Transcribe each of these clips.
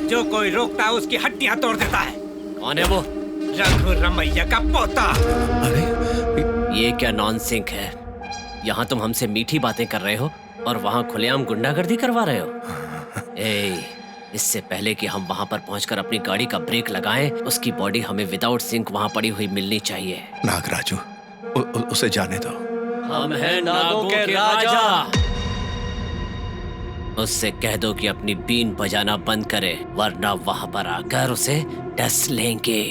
जो कोई रोकता है उसकी हड्डियां तोड़ देता है। कौन है वो? रघु रमैया का पोता। अरे ये क्या नॉनसेंस है? यहाँ तुम हमसे मीठी बातें कर रहे हो और वहाँ खुलेआम गुंडागर्दी करवा रहे हो। इससे पहले कि हम वहाँ पर पहुँचकर अपनी गाड़ी का ब्रेक लगाएं, उसकी बॉडी हमें विदाउट सिंक वहाँ पड़ी हुई मिलनी चाहिए। नागराजू, उसे जाने दो। हम हैं नागों के राजा। उससे कह दो कि अपनी बीन बजाना बंद करे, वरना वहाँ पर आकर उसे डस लेंगे।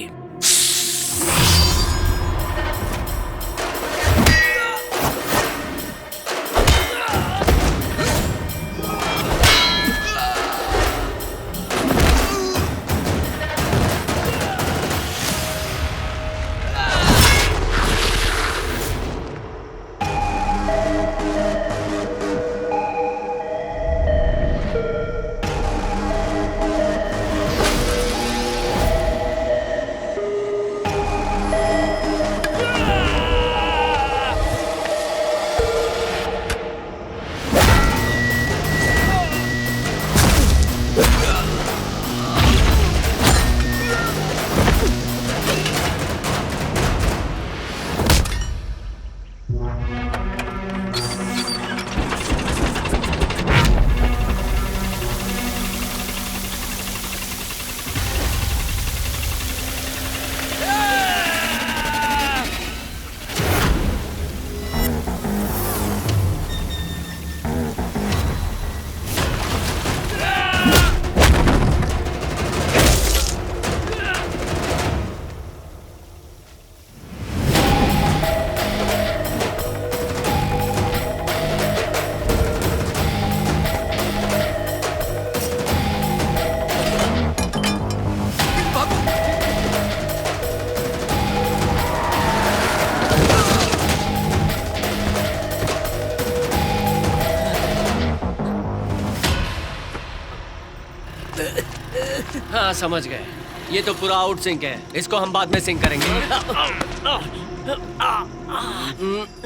हाँ समझ गए, ये तो पूरा आउट सिंक है, इसको हम बाद में सिंक करेंगे।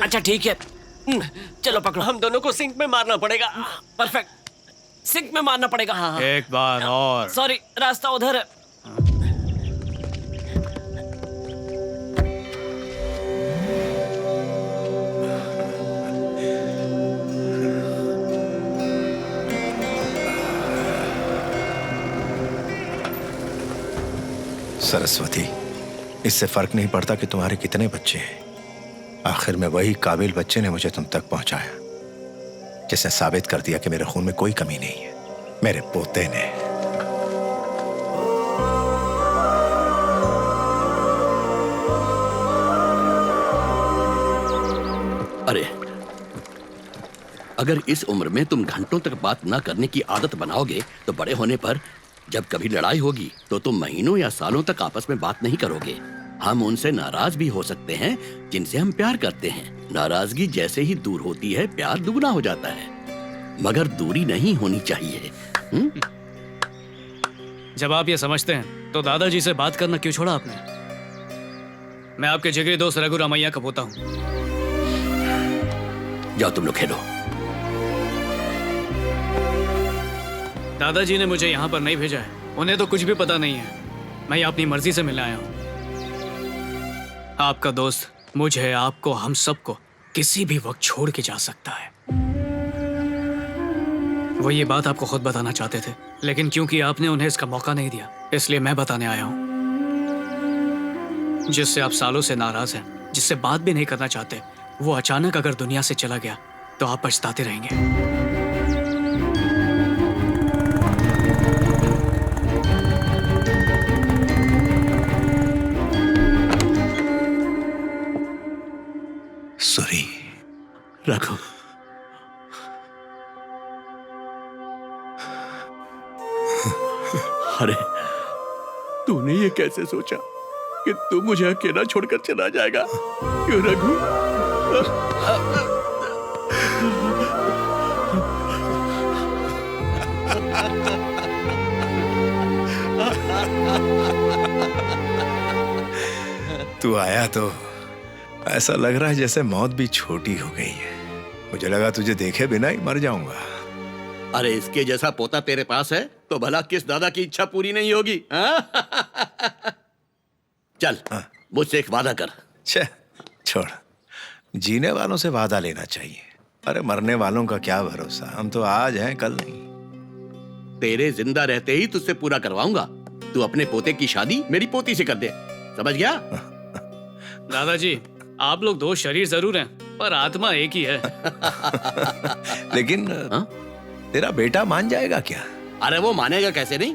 अच्छा ठीक है, चलो पकड़ो। हम दोनों को सिंक में मारना पड़ेगा। परफेक्ट, सिंक में मारना पड़ेगा। हाँ। एक बार और। सॉरी, रास्ता उधर है। सरस्वती, इससे फर्क नहीं पड़ता कि तुम्हारे कितने बच्चे हैं। आखिर में वही काबिल बच्चे ने मुझे तुम तक पहुंचाया, जिसने साबित कर दिया कि मेरे खून में कोई कमी नहीं है। मेरे पोते ने। अरे, अगर इस उम्र में तुम घंटों तक बात ना करने की आदत बनाओगे तो बड़े होने पर जब कभी लड़ाई होगी तो तुम महीनों या सालों तक आपस में बात नहीं करोगे। हम उनसे नाराज भी हो सकते हैं जिनसे हम प्यार करते हैं। नाराजगी जैसे ही दूर होती है, प्यार दुगना हो जाता है, मगर दूरी नहीं होनी चाहिए। जब आप ये समझते हैं तो दादाजी से बात करना क्यों छोड़ा आपने? मैं आपके जिगरी दोस्त रघु रमैया का पोता हूँ। जाओ तुम लोग खेलो। दादाजी ने मुझे यहाँ पर नहीं भेजा है, उन्हें तो कुछ भी पता नहीं है। मैं अपनी मर्जी से मिलने आया हूँ। आपका दोस्त मुझे, आपको, हम सबको किसी भी वक्त छोड़ के जा सकता है। वो ये बात आपको खुद बताना चाहते थे, लेकिन क्योंकि आपने उन्हें इसका मौका नहीं दिया, इसलिए मैं बताने आया हूँ। जिससे आप सालों से नाराज हैं, जिससे बात भी नहीं करना चाहते, वो अचानक अगर दुनिया से चला गया तो आप पछताते रहेंगे। सुरी, रघु, अरे तूने ये कैसे सोचा कि तू मुझे अकेला छोड़कर चला जाएगा? क्यों रघु? तू आया तो ऐसा लग रहा है जैसे मौत भी छोटी हो गई है। मुझे लगा तुझे देखे बिना ही मर जाऊंगा। अरे इसके जैसा पोता तेरे पास है तो भला किस दादा की इच्छा पूरी नहीं होगी, हाँ? चल मुझसे एक वादा कर। छे, छोड़, जीने वालों से वादा लेना चाहिए। अरे मरने वालों का क्या भरोसा, हम तो आज हैं कल नहीं। तेरे जिंदा रहते ही तुझसे पूरा करवाऊंगा। तू अपने पोते की शादी मेरी पोती से कर दे, समझ गया? दादाजी, आप लोग दो शरीर जरूर हैं, पर आत्मा एक ही है। लेकिन हाँ? तेरा बेटा मान जाएगा क्या? अरे वो मानेगा कैसे नहीं?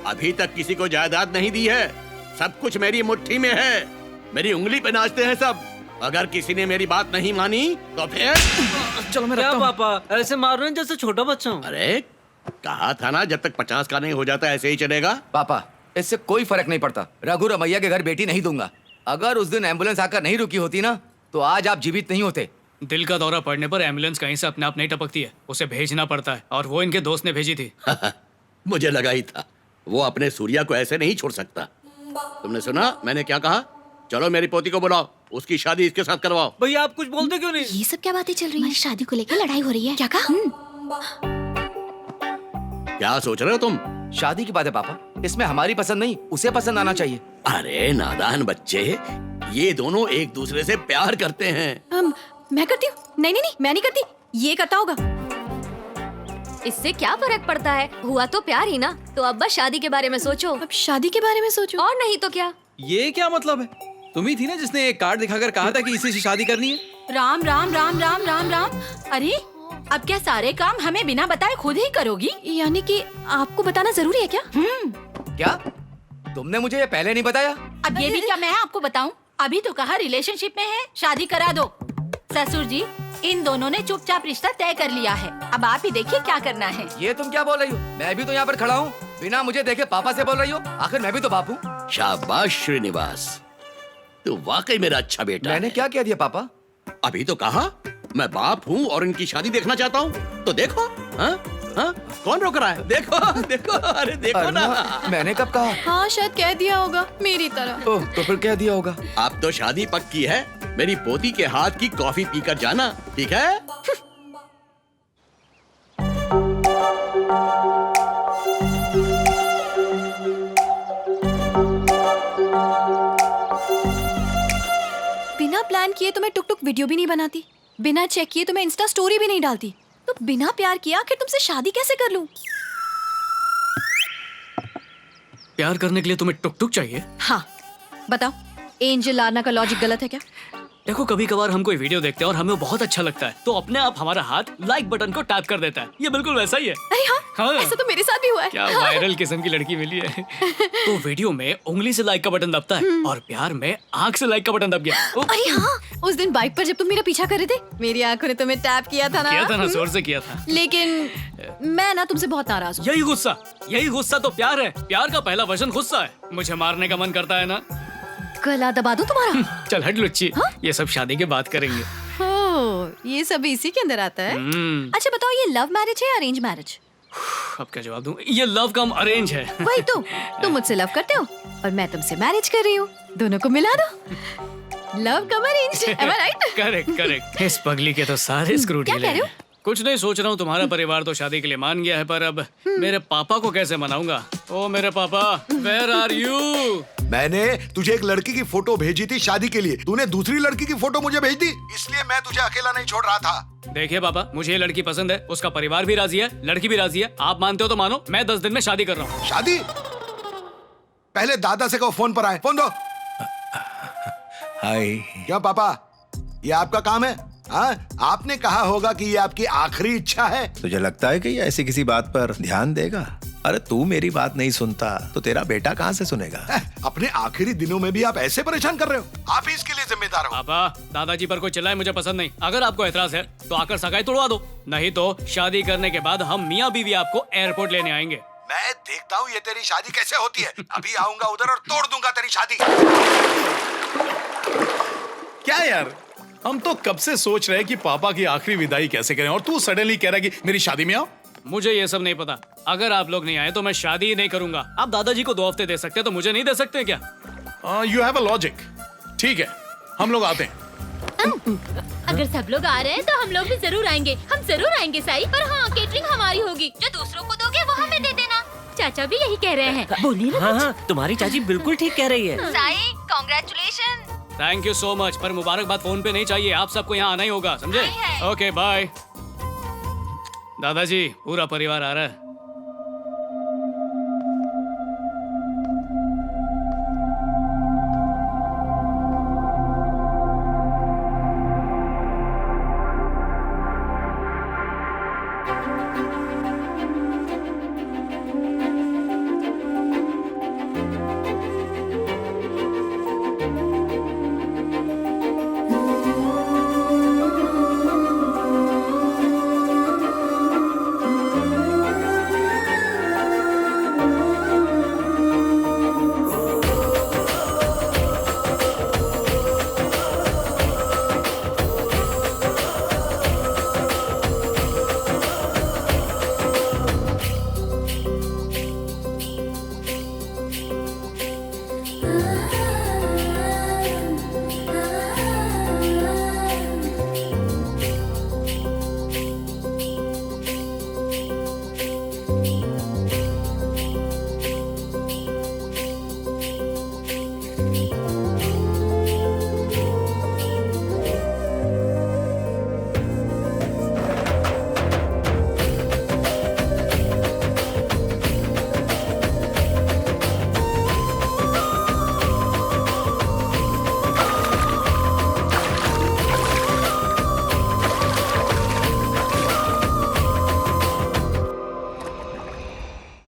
अभी तक किसी को जायदाद नहीं दी है, सब कुछ मेरी मुट्ठी में है, मेरी उंगली पे नाचते हैं सब। अगर किसी ने मेरी बात नहीं मानी तो फिर चलो मैं रखता हूँ। पापा ऐसे मार रहे हैं जैसे छोटा बच्चा हूँ। अरे कहा था ना, जब तक 50 का नहीं हो जाता ऐसे ही चलेगा। पापा, इससे कोई फर्क नहीं पड़ता। रघु रमैया के घर बेटी नहीं दूंगा। अगर उस दिन एम्बुलेंस आकर नहीं रुकी होती ना, तो आज आप जीवित नहीं होते। दिल का दौरा पड़ने पर एम्बुलेंस कहीं से अपने आप नहीं टपकती है, उसे भेजना पड़ता है, और वो इनके दोस्त ने भेजी थी। मुझे लगा ही था, वो अपने सूर्या को ऐसे नहीं छोड़ सकता। तुमने सुना मैंने क्या कहा? चलो मेरी पोती को बुलाओ, उसकी शादी इसके साथ करवाओ। भैया आप कुछ बोलते क्यों नहीं? ये सब क्या बातें चल रही हैं? शादी को लेकर लड़ाई हो रही है। क्या कहा? क्या सोच रहे हो तुम? शादी की बात है पापा, इसमें हमारी पसंद नहीं, उसे पसंद आना चाहिए। अरे नादान बच्चे, ये दोनों एक दूसरे से प्यार करते हैं। मैं करती हूँ? नहीं नहीं नहीं, मैं नहीं करती, ये करता होगा। इससे क्या फर्क पड़ता है, हुआ तो प्यार ही ना। तो अब बस शादी के बारे में सोचो। अब शादी के बारे में सोचो? और नहीं तो क्या। ये क्या मतलब है? तुम ही थी ना जिसने एक कार्ड दिखाकर कहा था कि इसी से शादी करनी है। राम राम राम राम राम राम। अरे अब क्या सारे काम हमें बिना बताए खुद ही करोगी? यानी कि आपको बताना जरूरी है क्या? क्या तुमने मुझे ये पहले नहीं बताया? अब ये भी क्या मैं आपको बताऊं? अभी तो कहा रिलेशनशिप में है, शादी करा दो। ससुर जी, इन दोनों ने चुपचाप रिश्ता तय कर लिया है, अब आप ही देखिए क्या करना है। ये तुम क्या बोल रही हो? मैं भी तो यहाँ पर खड़ा हूँ, बिना मुझे देखे पापा से बोल रही हो? आखिर मैं भी तो बाप हूँ। शाबाश श्रीनिवास, तू वाकई मेरा अच्छा बेटा मैंने है। क्या कह दिया पापा? अभी तो कहा मैं बाप हूँ और इनकी शादी देखना चाहता हूँ, तो देखो। हाँ? हाँ? कौन रोक रहा है? देखो देखो, अरे देखो ना। मैंने कब कहा? हाँ शायद कह दिया होगा मेरी तरह। ओह, तो फिर कह दिया होगा। अब तो शादी पक्की है, मेरी पोती के हाथ की कॉफी पीकर जाना, ठीक है? बिना प्लान किए तो मैं टुक टुक वीडियो भी नहीं बनाती, बिना चेक किए तो मैं इंस्टा स्टोरी भी नहीं डालती, तो बिना प्यार किए आखिर तुमसे शादी कैसे कर लूं? प्यार करने के लिए तुम्हें टुक टुक चाहिए? हाँ बताओ, एंजल लाना का लॉजिक गलत है क्या? देखो, कभी कभार हम कोई वीडियो देखते हैं और हमें बहुत अच्छा लगता है, तो अपने आप हमारा हाथ लाइक बटन को टैप कर देता है। ये बिल्कुल वैसा ही है। अरे हाँ, ऐसा तो मेरे साथ भी हुआ है। क्या वायरल किस्म की लड़की मिली है। तो वीडियो में उंगली से लाइक का बटन दबता है और प्यार में आंख से लाइक का बटन दब गया। अरे हाँ, उस दिन बाइक पर जब तुम मेरा पीछा कर रहे थे, मेरी आंखों ने तुम्हें टैप किया था ना? जोर से किया था। लेकिन मैं ना तुमसे बहुत नाराज हूँ। यही गुस्सा तो प्यार है। प्यार का पहला वर्जन गुस्सा है। मुझे मारने का मन करता है ना। गला दबा दूं तुम्हारा? चल हट लुच्ची, ये सब शादी के बाद करेंगे। ये सब इसी के अंदर आता है। अच्छा बताओ, ये लव मैरिज है या अरेंज मैरिज? अब क्या जवाब दूं? ये लव कम अरेंज है। वही तो, तुम मुझसे लव करते हो और मैं तुमसे मैरिज कर रही हूँ, दोनों को मिला दो। Love come arrange, am I right? Correct. इस पगली के तो सारे स्क्रू क्या ढीले कह रहे हो? हैं। कुछ नहीं, सोच रहा हूँ तुम्हारा परिवार तो शादी के लिए मान गया है, पर अब मेरे पापा को कैसे मनाऊंगा? ओ मेरे पापा, वेयर आर यू? मैंने तुझे एक लड़की की फोटो भेजी थी शादी के लिए, तूने दूसरी लड़की की फोटो मुझे भेज दी, इसलिए मैं तुझे अकेला नहीं छोड़ रहा था। देखिए पापा, मुझे ये लड़की पसंद है, उसका परिवार भी राजी है, लड़की भी राजी है। आप मानते हो तो मानो, मैं 10 दिन में शादी कर रहा हूँ। शादी? पहले दादा से कहो फोन पर आए, फोन दो। हाय। क्या पापा, ये आपका काम है? हाँ, आपने कहा होगा कि ये आपकी आखिरी इच्छा है। तुझे लगता है कि ये ऐसी किसी बात पर ध्यान देगा? अरे तू मेरी बात नहीं सुनता तो तेरा बेटा कहाँ से सुनेगा? अपने आखिरी दिनों में भी आप ऐसे परेशान कर रहे हो, आप ही इसके लिए जिम्मेदार हो। पापा, दादाजी पर कोई चिल्लाए मुझे पसंद नहीं। अगर आपको एतराज है तो आकर सगाई तोड़वा दो, नहीं तो शादी करने के बाद हम मियाँ बीवी आपको एयरपोर्ट लेने आएंगे। मैं देखता हूँ ये तेरी शादी कैसे होती है। अभी आऊंगा उधर और तोड़ दूंगा तेरी शादी। क्या यार, हम तो कब से सोच रहे हैं कि पापा की आखिरी विदाई कैसे करें, और तू सडनली कह रहा है कि मेरी शादी में आओ। मुझे ये सब नहीं पता। अगर आप लोग नहीं आए तो मैं शादी ही नहीं करूंगा। आप दादाजी को 2 हफ्ते दे सकते हैं, तो मुझे नहीं दे सकते क्या? You have a logic. ठीक है, हम लोग आते हैं। अगर सब लोग आ रहे हैं तो हम लोग भी जरूर आएंगे। हम जरूर आएंगे साई, पर हाँ केटरिंग हमारी होगी। होगी। जो दूसरों को दोगे वो हमें दे देना। चाचा भी यही कह रहे हैं। बोलिए ना। हाँ हाँ, तुम्हारी चाची बिल्कुल ठीक कह रही है। Sai, congratulation. Thank you so much, पर मुबारकबाद फोन पे नहीं चाहिए, आप सबको यहाँ आना ही होगा, समझे? Okay bye. दादाजी, पूरा परिवार आ रहा है।